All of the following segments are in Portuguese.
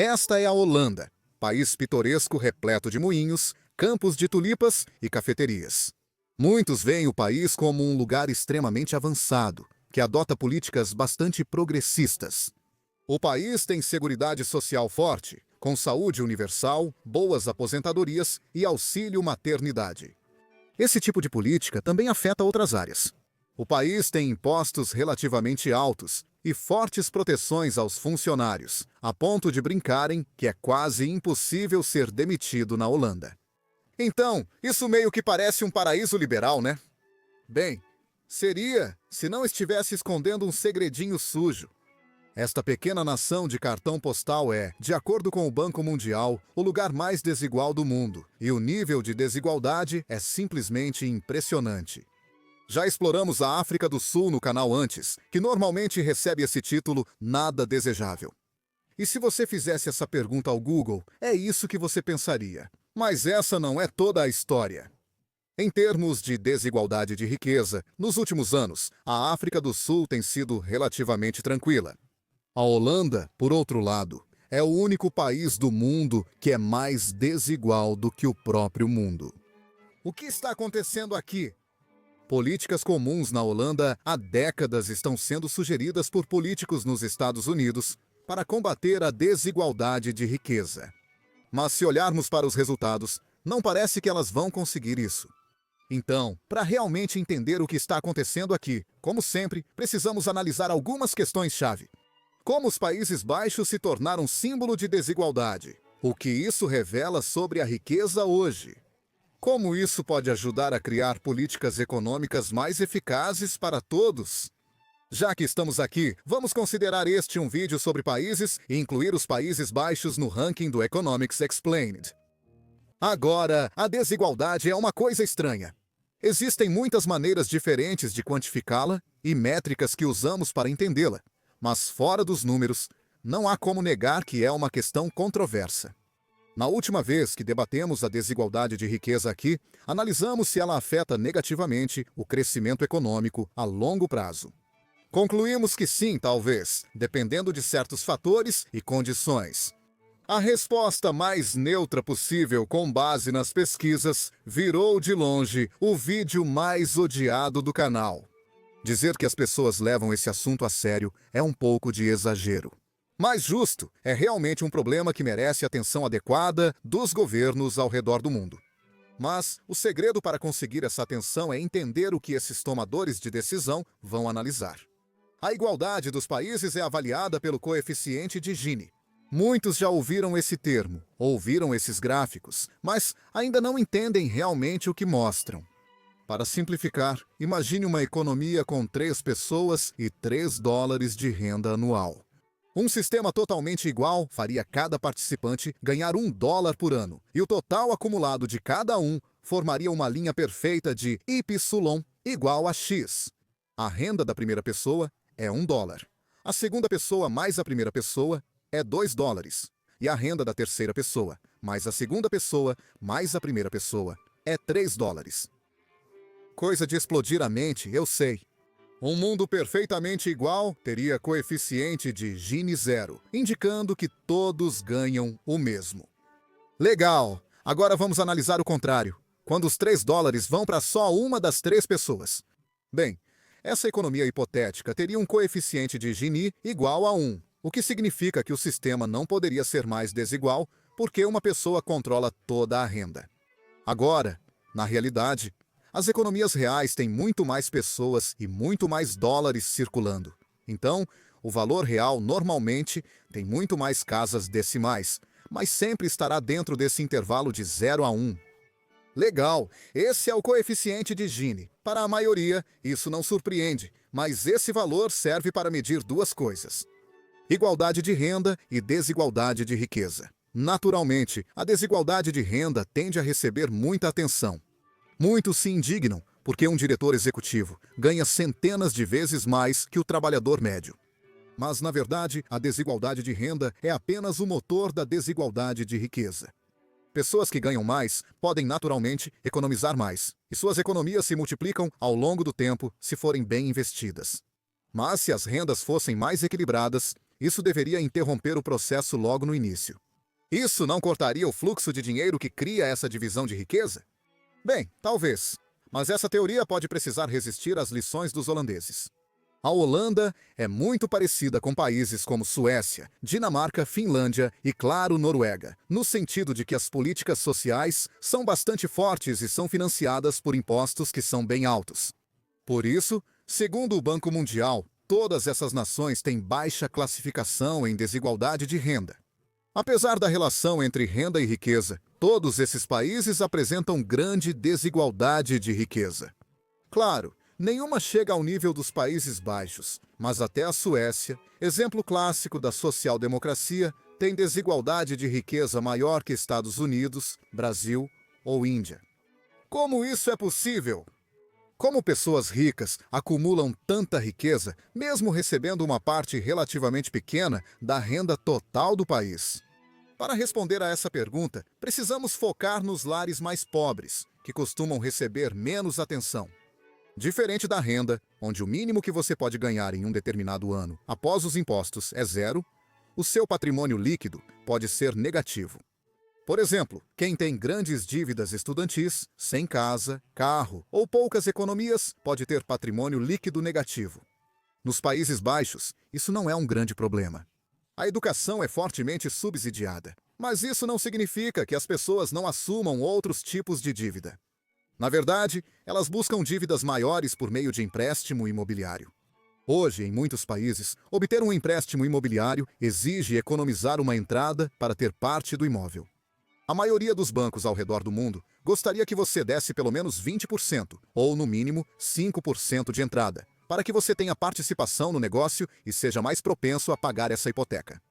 Esta é a Holanda, país pitoresco repleto de moinhos, campos de tulipas e cafeterias. Muitos veem o país como um lugar extremamente avançado, que adota políticas bastante progressistas. O país tem seguridade social forte, com saúde universal, boas aposentadorias e auxílio maternidade. Esse tipo de política também afeta outras áreas. O país tem impostos relativamente altos e fortes proteções aos funcionários, a ponto de brincarem que é quase impossível ser demitido na Holanda. Então, isso meio que parece um paraíso liberal, né? Bem, seria se não estivesse escondendo um segredinho sujo. Esta pequena nação de cartão postal é, de acordo com o Banco Mundial, o lugar mais desigual do mundo, e o nível de desigualdade é simplesmente impressionante. Já exploramos a África do Sul no canal antes, que normalmente recebe esse título nada desejável. E se você fizesse essa pergunta ao Google, é isso que você pensaria. Mas essa não é toda a história. Em termos de desigualdade de riqueza, nos últimos anos, a África do Sul tem sido relativamente tranquila. A Holanda, por outro lado, é o único país do mundo que é mais desigual do que o próprio mundo. O que está acontecendo aqui? Políticas comuns na Holanda há décadas estão sendo sugeridas por políticos nos Estados Unidos para combater a desigualdade de riqueza. Mas se olharmos para os resultados, não parece que elas vão conseguir isso. Então, para realmente entender o que está acontecendo aqui, como sempre, precisamos analisar algumas questões-chave. Como os Países Baixos se tornaram símbolo de desigualdade? O que isso revela sobre a riqueza hoje? Como isso pode ajudar a criar políticas econômicas mais eficazes para todos? Já que estamos aqui, vamos considerar este um vídeo sobre países e incluir os Países Baixos no ranking do Economics Explained. Agora, a desigualdade é uma coisa estranha. Existem muitas maneiras diferentes de quantificá-la e métricas que usamos para entendê-la. Mas fora dos números, não há como negar que é uma questão controversa. Na última vez que debatemos a desigualdade de riqueza aqui, analisamos se ela afeta negativamente o crescimento econômico a longo prazo. Concluímos que sim, talvez, dependendo de certos fatores e condições. A resposta mais neutra possível com base nas pesquisas virou de longe o vídeo mais odiado do canal. Dizer que as pessoas levam esse assunto a sério é um pouco de exagero. Mais justo, é realmente um problema que merece atenção adequada dos governos ao redor do mundo. Mas o segredo para conseguir essa atenção é entender o que esses tomadores de decisão vão analisar. A igualdade dos países é avaliada pelo coeficiente de Gini. Muitos já ouviram esse termo, ouviram esses gráficos, mas ainda não entendem realmente o que mostram. Para simplificar, imagine uma economia com 3 pessoas e $3 de renda anual. Um sistema totalmente igual faria cada participante ganhar $1 por ano, e o total acumulado de cada um formaria uma linha perfeita de Y igual a X. A renda da primeira pessoa é $1. A segunda pessoa mais a primeira pessoa é $2. E a renda da terceira pessoa mais a segunda pessoa mais a primeira pessoa é $3. Coisa de explodir a mente, eu sei. Um mundo perfeitamente igual teria coeficiente de Gini 0, indicando que todos ganham o mesmo. Legal! Agora vamos analisar o contrário, quando os $3 vão para só uma das 3 pessoas. Bem, essa economia hipotética teria um coeficiente de Gini igual a 1, o que significa que o sistema não poderia ser mais desigual porque uma pessoa controla toda a renda. Agora, na realidade, as economias reais têm muito mais pessoas e muito mais dólares circulando. Então, o valor real normalmente tem muito mais casas decimais, mas sempre estará dentro desse intervalo de 0 a 1. Legal, esse é o coeficiente de Gini. Para a maioria, isso não surpreende, mas esse valor serve para medir duas coisas: igualdade de renda e desigualdade de riqueza. Naturalmente, a desigualdade de renda tende a receber muita atenção. Muitos se indignam porque um diretor executivo ganha centenas de vezes mais que o trabalhador médio. Mas, na verdade, a desigualdade de renda é apenas o motor da desigualdade de riqueza. Pessoas que ganham mais podem naturalmente economizar mais, e suas economias se multiplicam ao longo do tempo se forem bem investidas. Mas se as rendas fossem mais equilibradas, isso deveria interromper o processo logo no início. Isso não cortaria o fluxo de dinheiro que cria essa divisão de riqueza? Bem, talvez, mas essa teoria pode precisar resistir às lições dos holandeses. A Holanda é muito parecida com países como Suécia, Dinamarca, Finlândia e, claro, Noruega, no sentido de que as políticas sociais são bastante fortes e são financiadas por impostos que são bem altos. Por isso, segundo o Banco Mundial, todas essas nações têm baixa classificação em desigualdade de renda. Apesar da relação entre renda e riqueza, todos esses países apresentam grande desigualdade de riqueza. Claro, nenhuma chega ao nível dos Países Baixos, mas até a Suécia, exemplo clássico da social-democracia, tem desigualdade de riqueza maior que Estados Unidos, Brasil ou Índia. Como isso é possível? Como pessoas ricas acumulam tanta riqueza, mesmo recebendo uma parte relativamente pequena da renda total do país? Para responder a essa pergunta, precisamos focar nos lares mais pobres, que costumam receber menos atenção. Diferente da renda, onde o mínimo que você pode ganhar em um determinado ano, após os impostos, é zero, o seu patrimônio líquido pode ser negativo. Por exemplo, quem tem grandes dívidas estudantis, sem casa, carro ou poucas economias, pode ter patrimônio líquido negativo. Nos Países Baixos, isso não é um grande problema. A educação é fortemente subsidiada, mas isso não significa que as pessoas não assumam outros tipos de dívida. Na verdade, elas buscam dívidas maiores por meio de empréstimo imobiliário. Hoje, em muitos países, obter um empréstimo imobiliário exige economizar uma entrada para ter parte do imóvel. A maioria dos bancos ao redor do mundo gostaria que você desse pelo menos 20%, ou no mínimo 5% de entrada, para que você tenha participação no negócio e seja mais propenso a pagar essa hipoteca.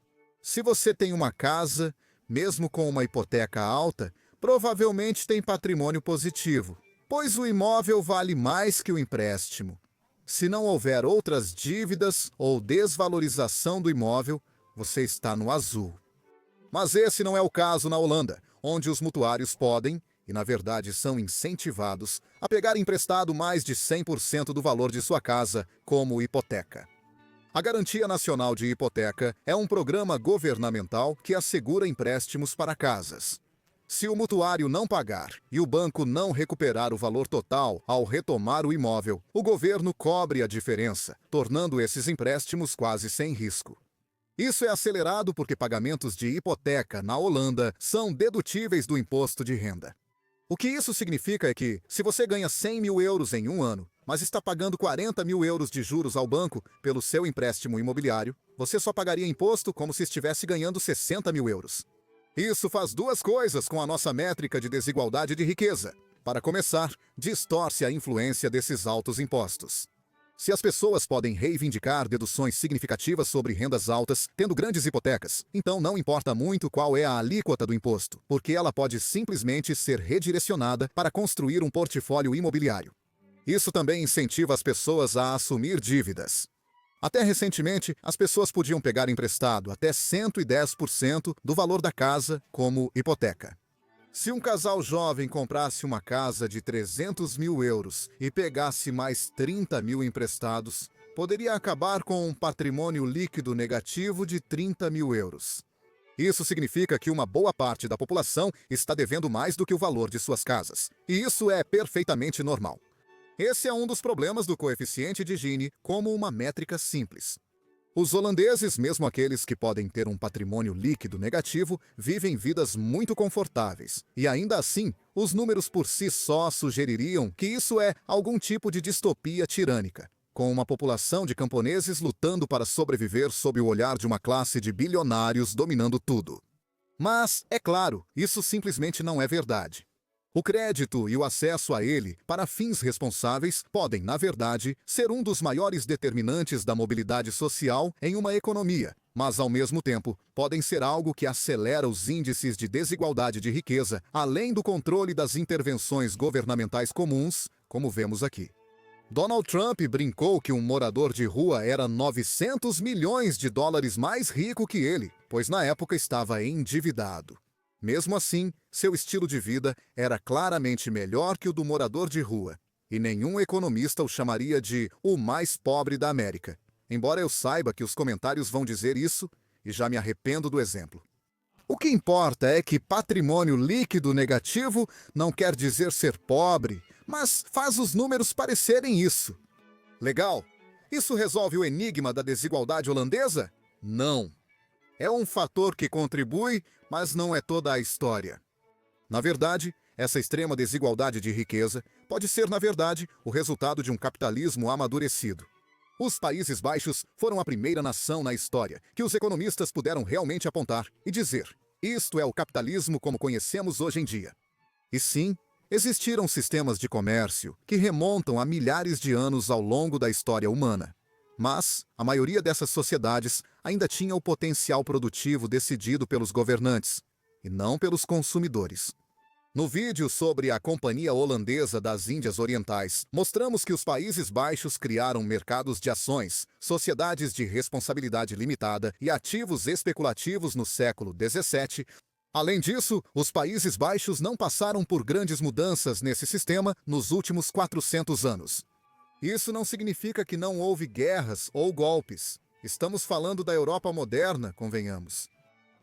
Se você tem uma casa, mesmo com uma hipoteca alta, provavelmente tem patrimônio positivo, pois o imóvel vale mais que o empréstimo. Se não houver outras dívidas ou desvalorização do imóvel, você está no azul. Mas esse não é o caso na Holanda, onde os mutuários podem, e na verdade são incentivados, a pegar emprestado mais de 100% do valor de sua casa como hipoteca. A Garantia Nacional de Hipoteca é um programa governamental que assegura empréstimos para casas. Se o mutuário não pagar e o banco não recuperar o valor total ao retomar o imóvel, o governo cobre a diferença, tornando esses empréstimos quase sem risco. Isso é acelerado porque pagamentos de hipoteca na Holanda são dedutíveis do imposto de renda. O que isso significa é que, se você ganha 100 mil euros em um ano, mas está pagando 40 mil euros de juros ao banco pelo seu empréstimo imobiliário, você só pagaria imposto como se estivesse ganhando 60 mil euros. Isso faz duas coisas com a nossa métrica de desigualdade de riqueza. Para começar, distorce a influência desses altos impostos. Se as pessoas podem reivindicar deduções significativas sobre rendas altas, tendo grandes hipotecas, então não importa muito qual é a alíquota do imposto, porque ela pode simplesmente ser redirecionada para construir um portfólio imobiliário. Isso também incentiva as pessoas a assumir dívidas. Até recentemente, as pessoas podiam pegar emprestado até 110% do valor da casa como hipoteca. Se um casal jovem comprasse uma casa de 300 mil euros e pegasse mais 30 mil emprestados, poderia acabar com um patrimônio líquido negativo de 30 mil euros. Isso significa que uma boa parte da população está devendo mais do que o valor de suas casas. E isso é perfeitamente normal. Esse é um dos problemas do coeficiente de Gini como uma métrica simples. Os holandeses, mesmo aqueles que podem ter um patrimônio líquido negativo, vivem vidas muito confortáveis. E ainda assim, os números por si só sugeririam que isso é algum tipo de distopia tirânica, com uma população de camponeses lutando para sobreviver sob o olhar de uma classe de bilionários dominando tudo. Mas, é claro, isso simplesmente não é verdade. O crédito e o acesso a ele, para fins responsáveis, podem, na verdade, ser um dos maiores determinantes da mobilidade social em uma economia, mas, ao mesmo tempo, podem ser algo que acelera os índices de desigualdade de riqueza, além do controle das intervenções governamentais comuns, como vemos aqui. Donald Trump brincou que um morador de rua era 900 milhões de dólares mais rico que ele, pois na época estava endividado. Mesmo assim, seu estilo de vida era claramente melhor que o do morador de rua, e nenhum economista o chamaria de o mais pobre da América. embora eu saiba que os comentários vão dizer isso e já me arrependo do exemplo. O que importa é que patrimônio líquido negativo não quer dizer ser pobre, mas faz os números parecerem isso. Legal? Isso resolve o enigma da desigualdade holandesa? Não. É um fator que contribui, mas não é toda a história. Na verdade, essa extrema desigualdade de riqueza pode ser, na verdade, o resultado de um capitalismo amadurecido. Os Países Baixos foram a primeira nação na história que os economistas puderam realmente apontar e dizer: isto é o capitalismo como conhecemos hoje em dia. E sim, existiram sistemas de comércio que remontam a milhares de anos ao longo da história humana. Mas a maioria dessas sociedades ainda tinha o potencial produtivo decidido pelos governantes, e não pelos consumidores. No vídeo sobre a Companhia Holandesa das Índias Orientais, mostramos que os Países Baixos criaram mercados de ações, sociedades de responsabilidade limitada e ativos especulativos no século XVII. Além disso, os Países Baixos não passaram por grandes mudanças nesse sistema nos últimos 400 anos. Isso não significa que não houve guerras ou golpes. Estamos falando da Europa moderna, convenhamos.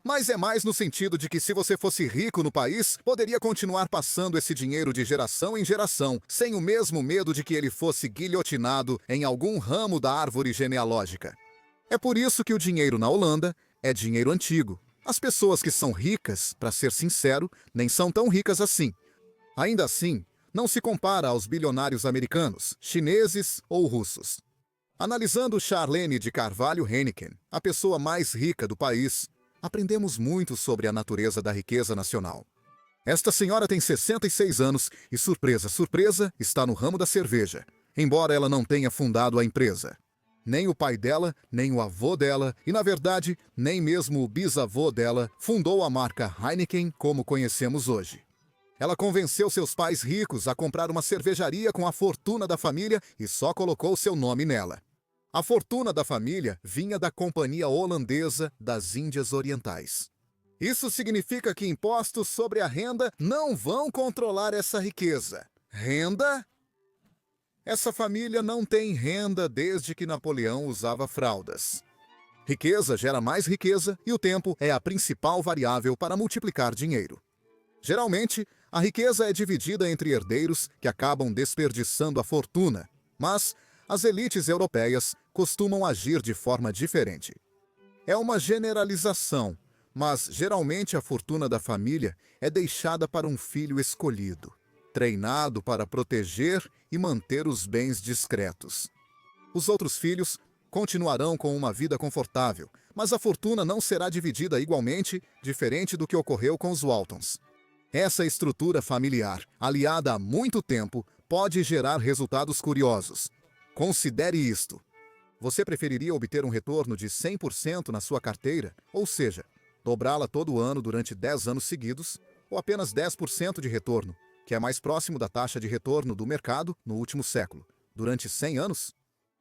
Mas é mais no sentido de que se você fosse rico no país, poderia continuar passando esse dinheiro de geração em geração, sem o mesmo medo de que ele fosse guilhotinado em algum ramo da árvore genealógica. É por isso que o dinheiro na Holanda é dinheiro antigo. As pessoas que são ricas, para ser sincero, nem são tão ricas assim. Ainda assim, não se compara aos bilionários americanos, chineses ou russos. Analisando Charlene de Carvalho Heineken, a pessoa mais rica do país, aprendemos muito sobre a natureza da riqueza nacional. Esta senhora tem 66 anos e, surpresa, surpresa, está no ramo da cerveja, embora ela não tenha fundado a empresa. Nem o pai dela, nem o avô dela, e na verdade, nem mesmo o bisavô dela, fundou a marca Heineken como conhecemos hoje. Ela convenceu seus pais ricos a comprar uma cervejaria com a fortuna da família e só colocou seu nome nela. A fortuna da família vinha da Companhia Holandesa das Índias Orientais. Isso significa que impostos sobre a renda não vão controlar essa riqueza. Renda? Essa família não tem renda desde que Napoleão usava fraldas. Riqueza gera mais riqueza e o tempo é a principal variável para multiplicar dinheiro. Geralmente, a riqueza é dividida entre herdeiros que acabam desperdiçando a fortuna, mas as elites europeias costumam agir de forma diferente. É uma generalização, mas geralmente a fortuna da família é deixada para um filho escolhido, treinado para proteger e manter os bens discretos. Os outros filhos continuarão com uma vida confortável, mas a fortuna não será dividida igualmente, diferente do que ocorreu com os Waltons. Essa estrutura familiar, aliada há muito tempo, pode gerar resultados curiosos. Considere isto. Você preferiria obter um retorno de 100% na sua carteira, ou seja, dobrá-la todo ano durante 10 anos seguidos, ou apenas 10% de retorno, que é mais próximo da taxa de retorno do mercado no último século, durante 100 anos?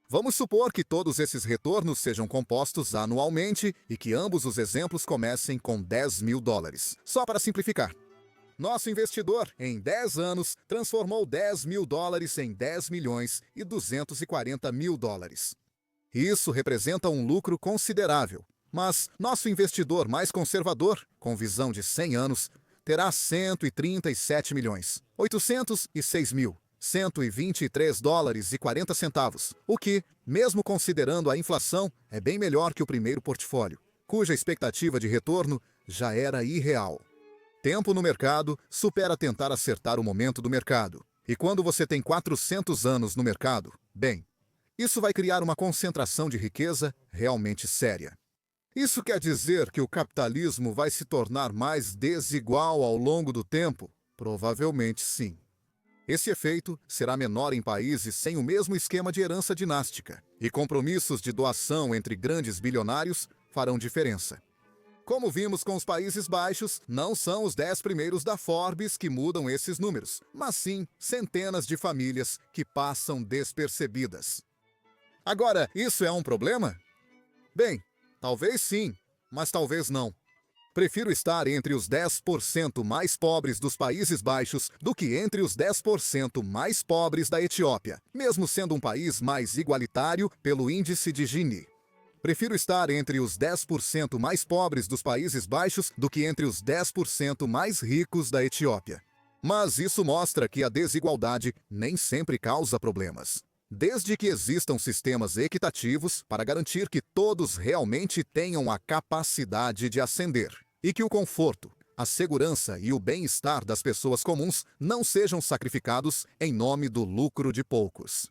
Vamos supor que todos esses retornos sejam compostos anualmente e que ambos os exemplos comecem com $10.000, só para simplificar. Nosso investidor, em 10 anos, transformou $10.000 em $10.240.000. Isso representa um lucro considerável, mas nosso investidor mais conservador, com visão de 100 anos, terá $137.806.123,40, o que, mesmo considerando a inflação, é bem melhor que o primeiro portfólio, cuja expectativa de retorno já era irreal. Tempo no mercado supera tentar acertar o momento do mercado. E quando você tem 400 anos no mercado, bem, isso vai criar uma concentração de riqueza realmente séria. Isso quer dizer que o capitalismo vai se tornar mais desigual ao longo do tempo? Provavelmente sim. Esse efeito será menor em países sem o mesmo esquema de herança dinástica, e compromissos de doação entre grandes bilionários farão diferença. Como vimos com os Países Baixos, não são os 10 primeiros da Forbes que mudam esses números, mas sim centenas de famílias que passam despercebidas. Agora, isso é um problema? Bem, talvez sim, mas talvez não. Prefiro estar entre os 10% mais pobres dos Países Baixos do que entre os 10% mais pobres da Etiópia, mesmo sendo um país mais igualitário pelo índice de Gini. Prefiro estar entre os 10% mais pobres dos Países Baixos do que entre os 10% mais ricos da Etiópia. Mas isso mostra que a desigualdade nem sempre causa problemas. Desde que existam sistemas equitativos para garantir que todos realmente tenham a capacidade de ascender e que o conforto, a segurança e o bem-estar das pessoas comuns não sejam sacrificados em nome do lucro de poucos.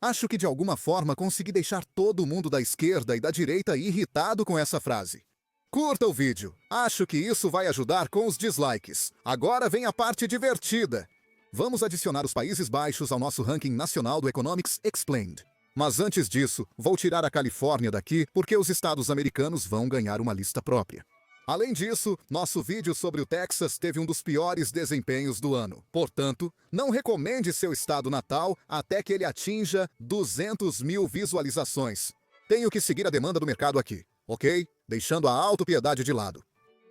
Acho que de alguma forma consegui deixar todo mundo da esquerda e da direita irritado com essa frase. Curta o vídeo. Acho que isso vai ajudar com os dislikes. Agora vem a parte divertida. Vamos adicionar os Países Baixos ao nosso ranking nacional do Economics Explained. Mas antes disso, vou tirar a Califórnia daqui porque os estados americanos vão ganhar uma lista própria. Além disso, nosso vídeo sobre o Texas teve um dos piores desempenhos do ano. Portanto, não recomende seu estado natal até que ele atinja 200 mil visualizações. Tenho que seguir a demanda do mercado aqui, ok? Deixando a autopiedade de lado.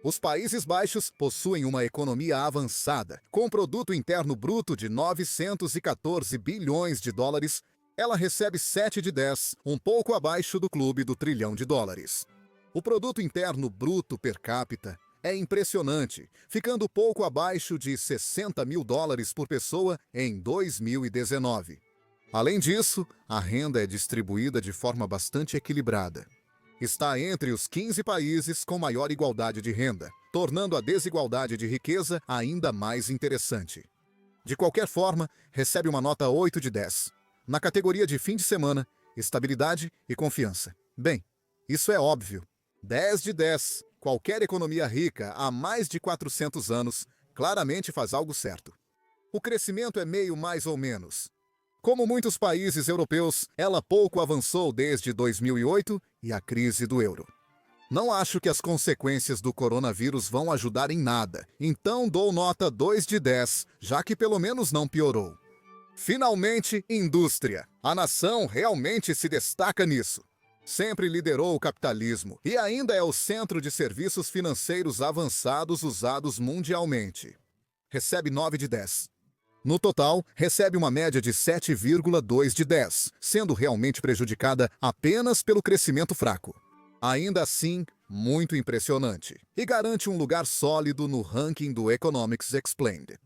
Os Países Baixos possuem uma economia avançada, com produto interno bruto de 914 bilhões de dólares. Ela recebe 7 de 10, um pouco abaixo do clube do trilhão de dólares. O produto interno bruto per capita é impressionante, ficando pouco abaixo de 60 mil dólares por pessoa em 2019. Além disso, a renda é distribuída de forma bastante equilibrada. Está entre os 15 países com maior igualdade de renda, tornando a desigualdade de riqueza ainda mais interessante. De qualquer forma, recebe uma nota 8 de 10, na categoria de fim de semana, estabilidade e confiança. Bem, isso é óbvio. 10 de 10. Qualquer economia rica há mais de 400 anos claramente faz algo certo. O crescimento é meio mais ou menos. Como muitos países europeus, ela pouco avançou desde 2008 e a crise do euro. Não acho que as consequências do coronavírus vão ajudar em nada, então dou nota 2 de 10, já que pelo menos não piorou. Finalmente, indústria. A nação realmente se destaca nisso. Sempre liderou o capitalismo e ainda é o centro de serviços financeiros avançados usados mundialmente. Recebe 9 de 10. No total, recebe uma média de 7,2 de 10, sendo realmente prejudicada apenas pelo crescimento fraco. Ainda assim, muito impressionante, e garante um lugar sólido no ranking do Economics Explained.